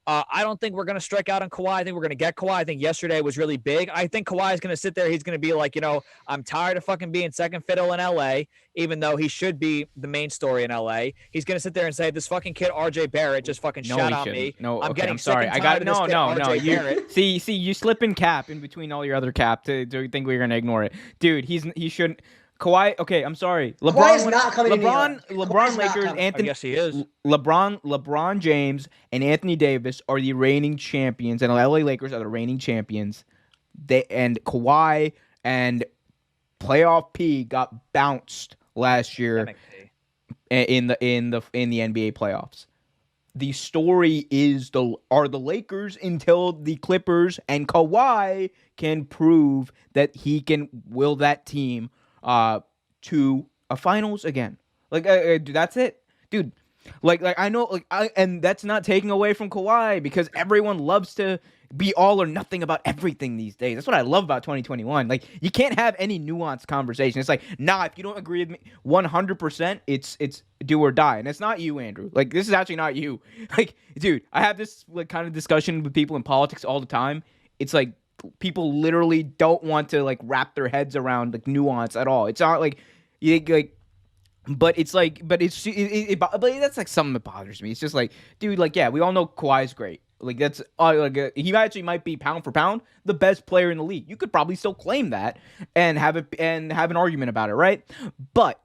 I don't think we're going to strike out on Kawhi. I think we're going to get Kawhi. I think yesterday was really big. I think Kawhi is going to sit there. He's going to be like, I'm tired of fucking being second fiddle in LA, even though he should be the main story in LA. He's going to sit there and say, this fucking kid RJ Barrett just fucking shot on me. No, I'm okay, getting I'm sorry. sick and tired of this kid RJ Barrett. See, you slip in cap in between all your other cap to think we're going to ignore it. Dude, he shouldn't. Kawhi, okay, I'm sorry. Kawhi is not coming to New York. LeBron, Lakers, Anthony. Yes, he is. LeBron James and Anthony Davis are the reigning champions, and the LA Lakers are the reigning champions. And Kawhi and playoff P got bounced last year in the NBA playoffs. The story are the Lakers until the Clippers and Kawhi can prove that he can will that team to a finals again. Dude, that's it, dude. I know, and that's not taking away from Kawhi because everyone loves to be all or nothing about everything these days. That's what I love about 2021. Like, you can't have any nuanced conversation. It's like, nah, if you don't agree with me 100%, it's do or die. And it's not you, Andrew. Like, this is actually not you. Like, dude, I have this kind of discussion with people in politics all the time. It's like, people literally don't want to wrap their heads around nuance at all. It's not but it's that's something that bothers me. It's just dude, yeah, we all know Kawhi's great. That's he actually might be pound for pound the best player in the league. You could probably still claim that and have an argument about it, right? But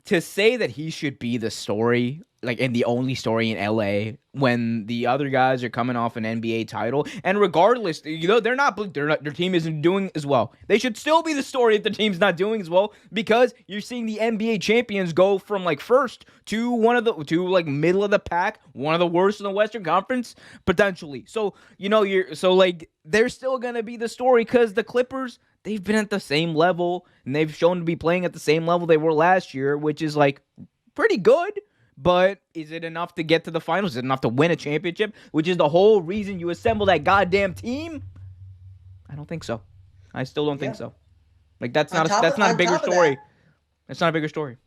to say that he should be the story, and the only story in LA when the other guys are coming off an NBA title, and regardless, their team isn't doing as well. They should still be the story if the team's not doing as well, because you're seeing the NBA champions go from first to middle of the pack, one of the worst in the Western Conference potentially. So they're still gonna be the story because the Clippers, they've been at the same level and they've shown to be playing at the same level they were last year, which is pretty good. But is it enough to get to the finals? Is it enough to win a championship? Which is the whole reason you assemble that goddamn team? I don't think so. I still don't think so. That's not a bigger story. That's not a bigger story.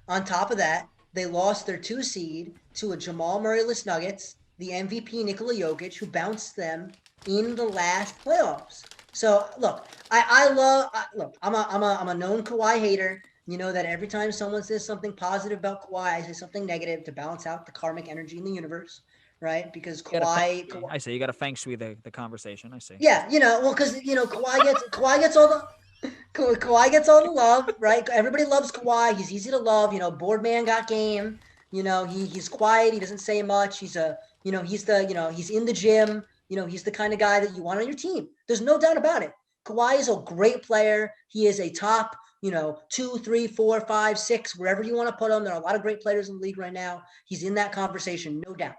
On top of that, they lost their 2 seed to a Jamal Murray-less Nuggets, the MVP Nikola Jokic, who bounced them in the last playoffs. So look, I'm a known Kawhi hater. You know that every time someone says something positive about Kawhi, I say something negative to balance out the karmic energy in the universe, right? Because Kawhi I say you got to feng shui the conversation. I see. Yeah, because Kawhi gets all the love, right? Everybody loves Kawhi. He's easy to love. Board man got game. He's quiet. He doesn't say much. He's in the gym. He's the kind of guy that you want on your team. There's no doubt about it. Kawhi is a great player. He is a top 2, 3, 4, 5, 6, wherever you want to put him. There are a lot of great players in the league right now. He's in that conversation, no doubt.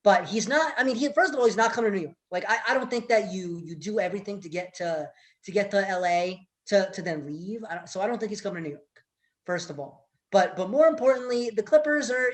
But he's not. I mean, first of all, he's not coming to New York. I don't think that you do everything to get to LA to then leave. So I don't think he's coming to New York. First of all, but more importantly, the Clippers are.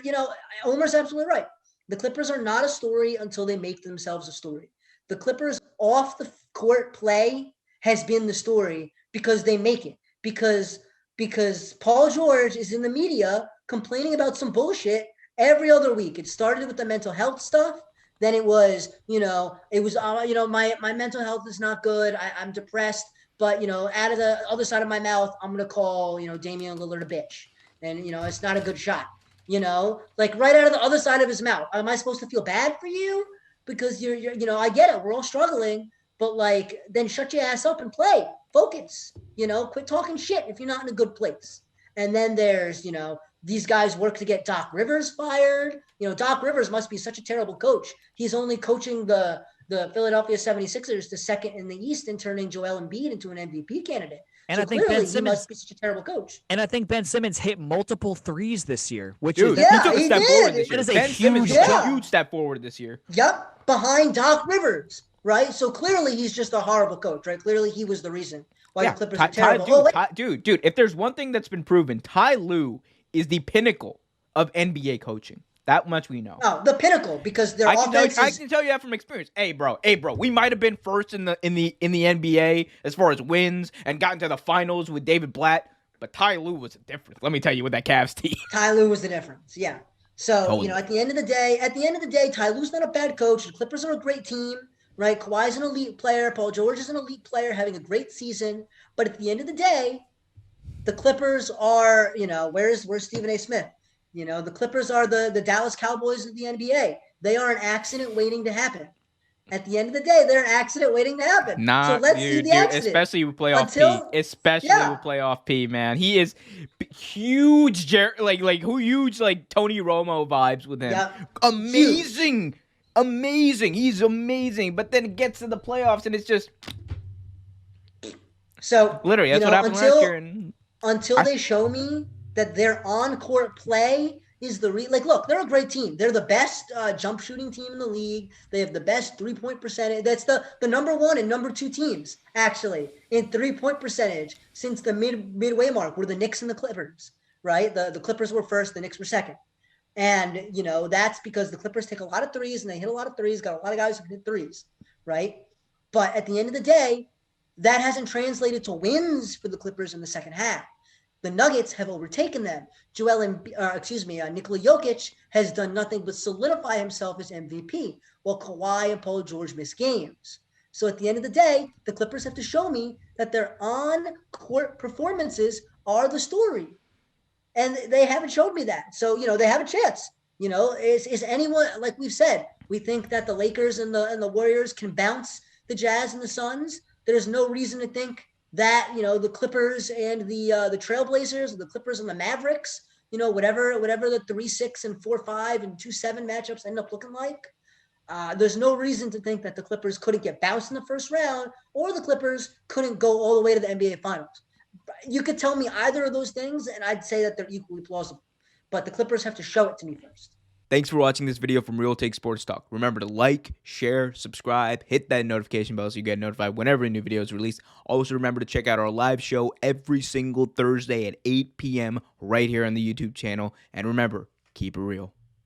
Omer's absolutely right. The Clippers are not a story until they make themselves a story. The Clippers off the court play has been the story because they make it. Because Paul George is in the media complaining about some bullshit every other week. It started with the mental health stuff. Then it was, my mental health is not good. I'm depressed. But, out of the other side of my mouth, I'm going to call, Damian Lillard a bitch. And, it's not a good shot. Right out of the other side of his mouth. Am I supposed to feel bad for you? Because you're I get it. We're all struggling. But, then shut your ass up and play. Focus, quit talking shit if you're not in a good place. And then there's, these guys work to get Doc Rivers fired. Doc Rivers must be such a terrible coach. He's only coaching the Philadelphia 76ers to second in the East and turning Joel Embiid into an MVP candidate. And so I think Ben Simmons must be such a terrible coach. And I think Ben Simmons hit multiple threes this year, which he took a step forward this year. That is Ben Simmons huge took a huge step forward this year. Yep, behind Doc Rivers. Right, so clearly he's just a horrible coach, right? Clearly he was the reason why the Clippers are terrible. Dude, if there's one thing that's been proven, Ty Lue is the pinnacle of NBA coaching. That much we know. No, the pinnacle, because their offense I can tell you that from experience. Hey, bro, we might have been first in the NBA as far as wins and gotten to the finals with David Blatt, but Ty Lue was different. Let me tell you with that Cavs team. Ty Lue was the difference. Yeah. So, Totally. at the end of the day, Ty Lue's not a bad coach. The Clippers are a great team, right? Kawhi's an elite player. Paul George is an elite player having a great season. But at the end of the day, the Clippers are, where's Stephen A. Smith? The Clippers are the Dallas Cowboys of the NBA. They are an accident waiting to happen. At the end of the day, they're an accident waiting to happen. So Not let's see the dude, accident. especially with playoff P. Until, Especially yeah. with playoff P, man. He is huge, huge like Tony Romo vibes with him. Yeah. Amazing. Huge. Amazing. He's amazing. But then it gets to the playoffs and it's just so literally that's what happened last year. Until they show me that their on-court play is look, they're a great team. They're the best jump shooting team in the league. They have the best three-point percentage. That's the number 1 and number 2 teams, actually, in three-point percentage since the midway mark were the Knicks and the Clippers, right? The Clippers were first, the Knicks were second. And, that's because the Clippers take a lot of threes and they hit a lot of threes, got a lot of guys who can hit threes, right? But at the end of the day, that hasn't translated to wins for the Clippers in the second half. The Nuggets have overtaken them. Nikola Jokic has done nothing but solidify himself as MVP, while Kawhi and Paul George miss games. So at the end of the day, the Clippers have to show me that their on-court performances are the story. And they haven't showed me that. So, they have a chance. Is anyone, like we've said, we think that the Lakers and the Warriors can bounce the Jazz and the Suns. There's no reason to think that, the Clippers and the Trailblazers, the Clippers and the Mavericks, whatever the 3-6 and 4-5 and 2-7 matchups end up looking like, there's no reason to think that the Clippers couldn't get bounced in the first round or the Clippers couldn't go all the way to the NBA Finals. You could tell me either of those things, and I'd say that they're equally plausible. But the Clippers have to show it to me first. Thanks for watching this video from Real Take Sports Talk. Remember to like, share, subscribe, hit that notification bell so you get notified whenever a new video is released. Also, remember to check out our live show every single Thursday at 8 p.m. right here on the YouTube channel. And remember, keep it real.